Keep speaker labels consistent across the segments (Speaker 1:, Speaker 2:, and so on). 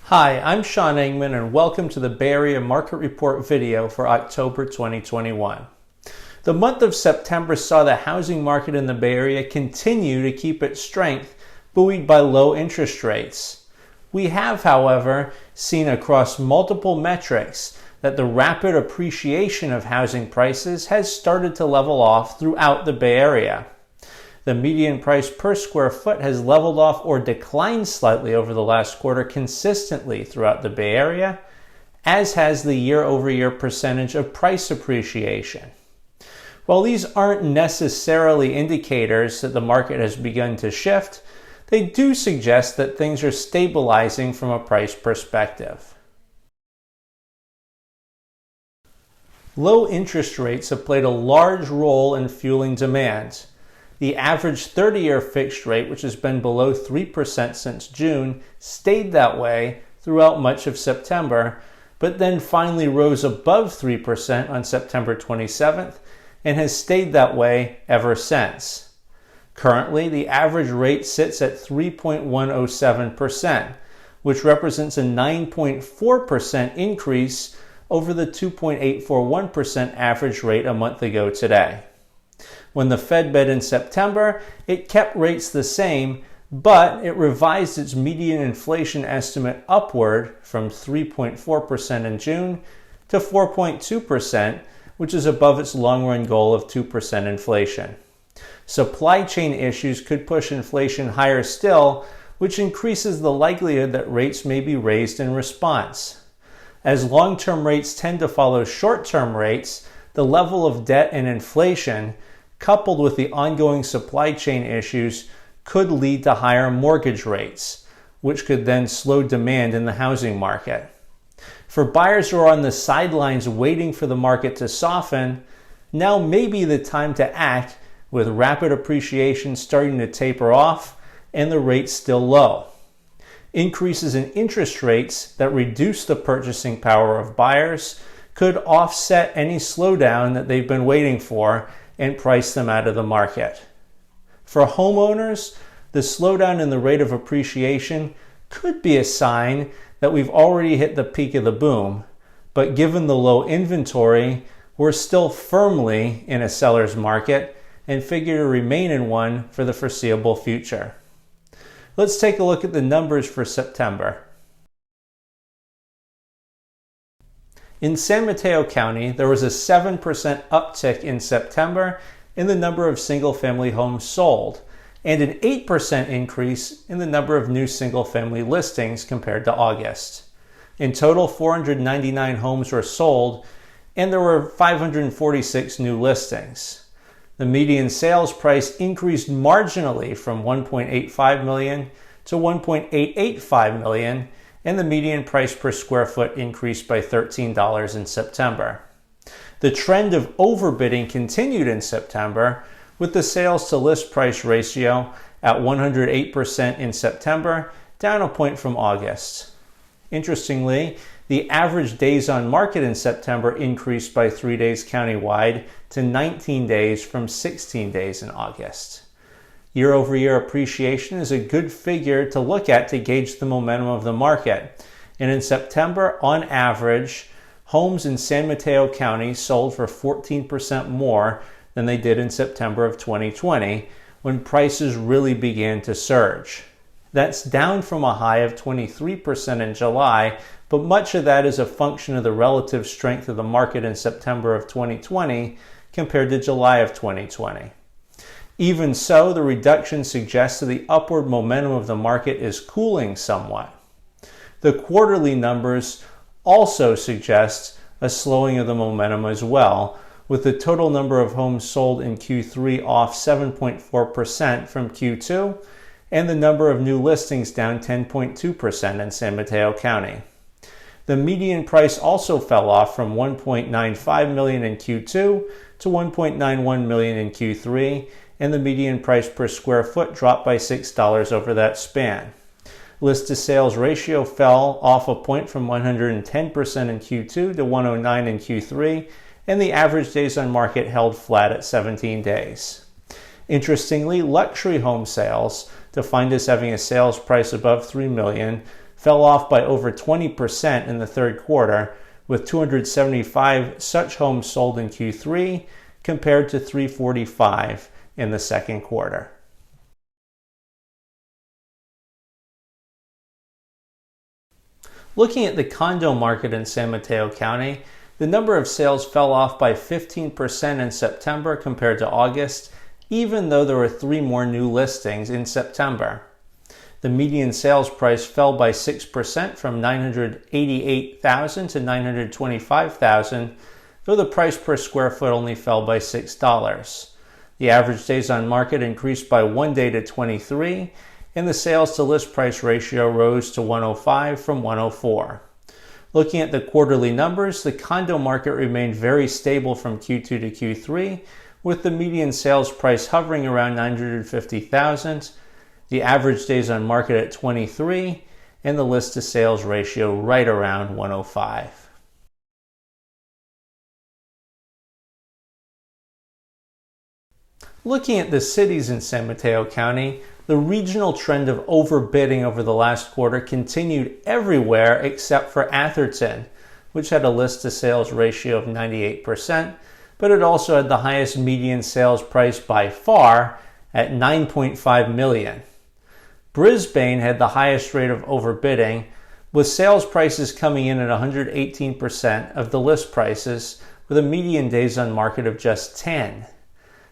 Speaker 1: Hi, I'm Sean Engman and welcome to the Bay Area Market Report video for October 2021. The month of September saw the housing market in the Bay Area continue to keep its strength, buoyed by low interest rates. We have, however, seen across multiple metrics that the rapid appreciation of housing prices has started to level off throughout the Bay Area. The median price per square foot has leveled off or declined slightly over the last quarter consistently throughout the Bay Area, as has the year-over-year percentage of price appreciation. While these aren't necessarily indicators that the market has begun to shift, they do suggest that things are stabilizing from a price perspective. Low interest rates have played a large role in fueling demand. The average 30-year fixed rate, which has been below 3% since June, stayed that way throughout much of September, but then finally rose above 3% on September 27th and has stayed that way ever since. Currently, the average rate sits at 3.107%, which represents a 9.4% increase over the 2.841% average rate a month ago today. When the Fed met in September, it kept rates the same, but it revised its median inflation estimate upward from 3.4% in June to 4.2%, which is above its long-run goal of 2% inflation. Supply chain issues could push inflation higher still, which increases the likelihood that rates may be raised in response. As long-term rates tend to follow short-term rates, the level of debt and inflation, coupled with the ongoing supply chain issues, could lead to higher mortgage rates, which could then slow demand in the housing market. For buyers who are on the sidelines waiting for the market to soften, now may be the time to act, with rapid appreciation starting to taper off and the rates still low. Increases in interest rates that reduce the purchasing power of buyers could offset any slowdown that they've been waiting for and price them out of the market. For homeowners, the slowdown in the rate of appreciation could be a sign that we've already hit the peak of the boom, but given the low inventory, we're still firmly in a seller's market and figure to remain in one for the foreseeable future. Let's take a look at the numbers for September. In San Mateo County, there was a 7% uptick in September in the number of single-family homes sold, and an 8% increase in the number of new single-family listings compared to August. In total, 499 homes were sold, and there were 546 new listings. The median sales price increased marginally from $1.85 million to $1.885 million, and the median price per square foot increased by $13 in September. The trend of overbidding continued in September, with the sales to list price ratio at 108% in September, down a point from August. Interestingly, the average days on market in September increased by 3 days countywide to 19 days from 16 days in August. Year-over-year appreciation is a good figure to look at to gauge the momentum of the market. And in September, on average, homes in San Mateo County sold for 14% more than they did in September of 2020, when prices really began to surge. That's down from a high of 23% in July, but much of that is a function of the relative strength of the market in September of 2020 compared to July of 2020. Even so, the reduction suggests that the upward momentum of the market is cooling somewhat. The quarterly numbers also suggest a slowing of the momentum as well, with the total number of homes sold in Q3 off 7.4% from Q2, and the number of new listings down 10.2% in San Mateo County. The median price also fell off from $1.95 million in Q2 to $1.91 million in Q3, and the median price per square foot dropped by $6 over that span. List to sales ratio fell off a point from 110% in Q2 to 109 in Q3, and the average days on market held flat at 17 days. Interestingly, luxury home sales, defined as having a sales price above $3 million, fell off by over 20% in the third quarter, with 275 such homes sold in Q3 compared to 345 in the second quarter. Looking at the condo market in San Mateo County, the number of sales fell off by 15% in September compared to August, even though there were 3 more new listings in September. The median sales price fell by 6% from $988,000 to $925,000, though the price per square foot only fell by $6. The average days on market increased by 1 day to 23, and the sales to list price ratio rose to 105 from 104. Looking at the quarterly numbers, the condo market remained very stable from Q2 to Q3, with the median sales price hovering around $950,000, the average days on market at 23, and the list to sales ratio right around 105. Looking at the cities in San Mateo County, the regional trend of overbidding over the last quarter continued everywhere except for Atherton, which had a list to sales ratio of 98%, but it also had the highest median sales price by far at $9.5 million. Brisbane had the highest rate of overbidding, with sales prices coming in at 118% of the list prices, with a median days on market of just 10.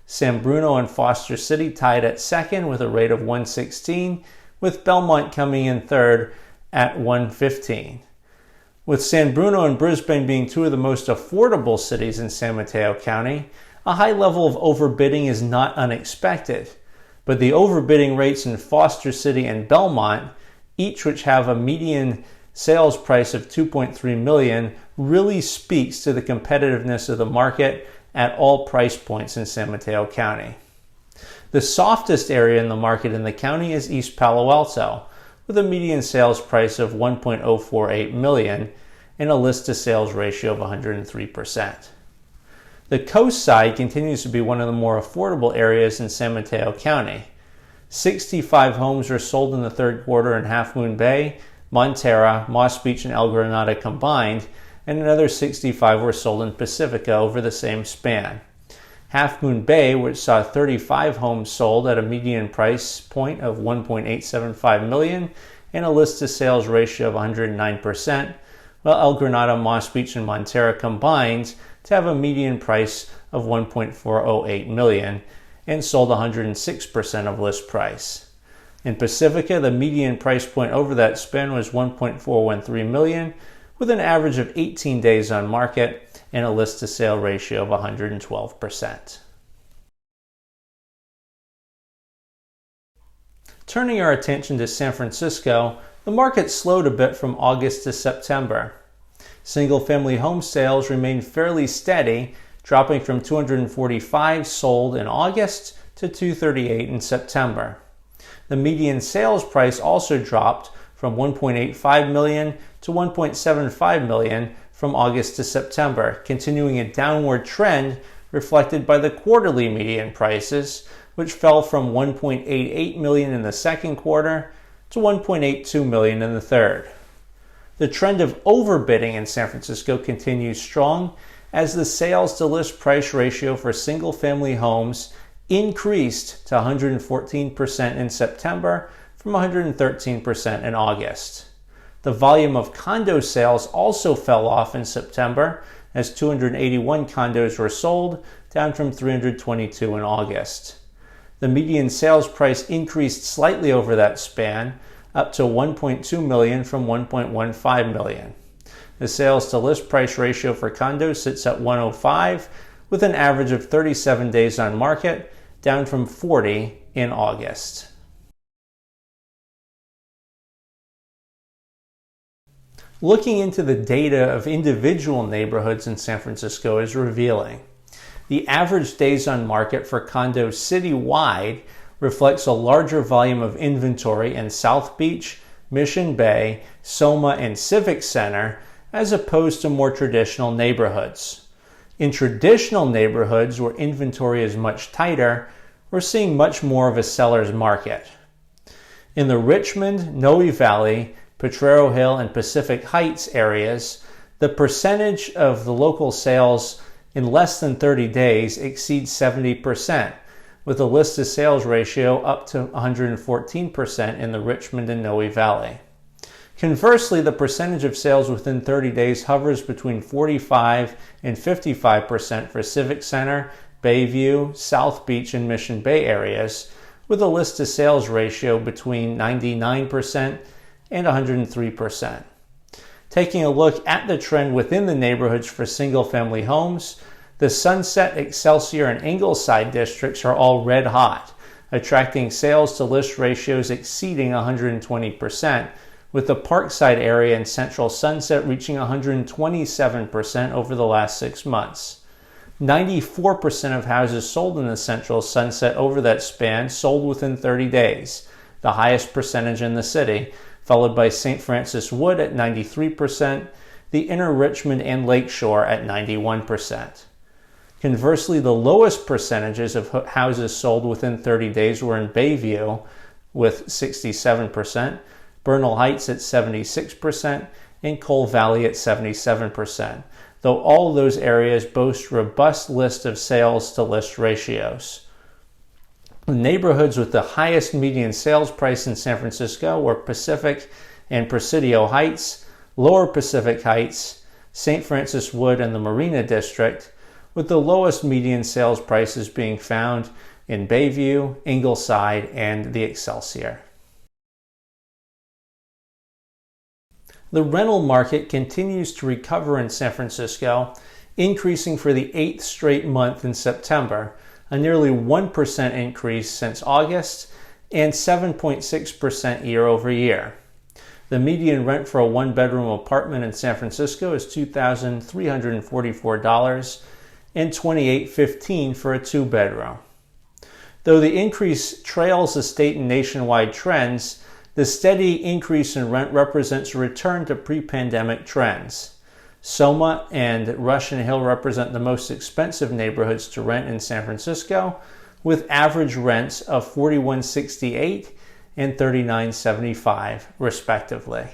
Speaker 1: San Bruno and Foster City tied at second with a rate of 116, with Belmont coming in third at 115. With San Bruno and Brisbane being 2 of the most affordable cities in San Mateo County, a high level of overbidding is not unexpected. But the overbidding rates in Foster City and Belmont, each which have a median sales price of $2.3 million, really speaks to the competitiveness of the market at all price points in San Mateo County. The softest area in the market in the county is East Palo Alto, with a median sales price of $1.048 million and a list to sales ratio of 103%. The coast side continues to be one of the more affordable areas in San Mateo County. 65 homes were sold in the third quarter in Half Moon Bay, Montera, Moss Beach, and El Granada combined, and another 65 were sold in Pacifica over the same span. Half Moon Bay, which saw 35 homes sold at a median price point of $1.875 million and a list to sales ratio of 109%, while El Granada, Moss Beach, and Montera combined to have a median price of $1.408 million and sold 106% of list price. In Pacifica, the median price point over that span was $1.413 million, with an average of 18 days on market and a list to sale ratio of 112%. Turning our attention to San Francisco, the market slowed a bit from August to September. Single-family home sales remained fairly steady, dropping from 245 sold in August to 238 in September. The median sales price also dropped from $1.85 million to $1.75 million from August to September, continuing a downward trend reflected by the quarterly median prices, which fell from $1.88 million in the second quarter to $1.82 million in the third. The trend of overbidding in San Francisco continues strong as the sales to list price ratio for single-family homes increased to 114% in September from 113% in August. The volume of condo sales also fell off in September as 281 condos were sold, down from 322 in August. The median sales price increased slightly over that span, up to $1.2 million from $1.15 million. The sales to list price ratio for condos sits at 105, with an average of 37 days on market, down from 40 in August. Looking into the data of individual neighborhoods in San Francisco is revealing. The average days on market for condos citywide reflects a larger volume of inventory in South Beach, Mission Bay, Soma, and Civic Center, as opposed to more traditional neighborhoods. In traditional neighborhoods where inventory is much tighter, we're seeing much more of a seller's market. In the Richmond, Noe Valley, Potrero Hill, and Pacific Heights areas, the percentage of the local sales in less than 30 days exceeds 70%, with a list to sales ratio up to 114% in the Richmond and Noe Valley. Conversely, the percentage of sales within 30 days hovers between 45 and 55% for Civic Center, Bayview, South Beach, and Mission Bay areas, with a list to sales ratio between 99% and 103%. Taking a look at the trend within the neighborhoods for single-family homes, the Sunset, Excelsior, and Ingleside districts are all red hot, attracting sales to list ratios exceeding 120%, with the Parkside area and Central Sunset reaching 127% over the last 6 months. 94% of houses sold in the Central Sunset over that span sold within 30 days, the highest percentage in the city, followed by St. Francis Wood at 93%, the Inner Richmond and Lakeshore at 91%. Conversely, the lowest percentages of houses sold within 30 days were in Bayview with 67%, Bernal Heights at 76%, and Cole Valley at 77%, though all of those areas boast robust list of sales to list ratios. The neighborhoods with the highest median sales price in San Francisco were Pacific and Presidio Heights, Lower Pacific Heights, St. Francis Wood, and the Marina District, with the lowest median sales prices being found in Bayview, Ingleside, and the Excelsior. The rental market continues to recover in San Francisco, increasing for the 8th straight month in September, a nearly 1% increase since August, and 7.6% year over year. The median rent for a one-bedroom apartment in San Francisco is $2,344 and $2,815 for a two-bedroom. Though the increase trails the state and nationwide trends, the steady increase in rent represents a return to pre-pandemic trends. Soma and Russian Hill represent the most expensive neighborhoods to rent in San Francisco, with average rents of $41.68 and $39.75, respectively.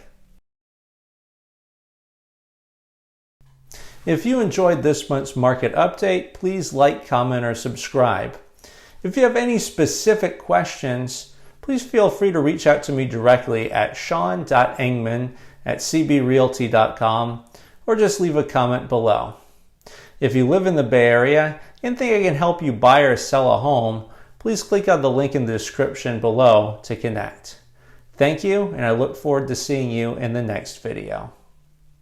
Speaker 1: If you enjoyed this month's market update, please like, comment, or subscribe. If you have any specific questions, please feel free to reach out to me directly at sean.engman@cbrealty.com or just leave a comment below. If you live in the Bay Area and think I can help you buy or sell a home, please click on the link in the description below to connect. Thank you, and I look forward to seeing you in the next video.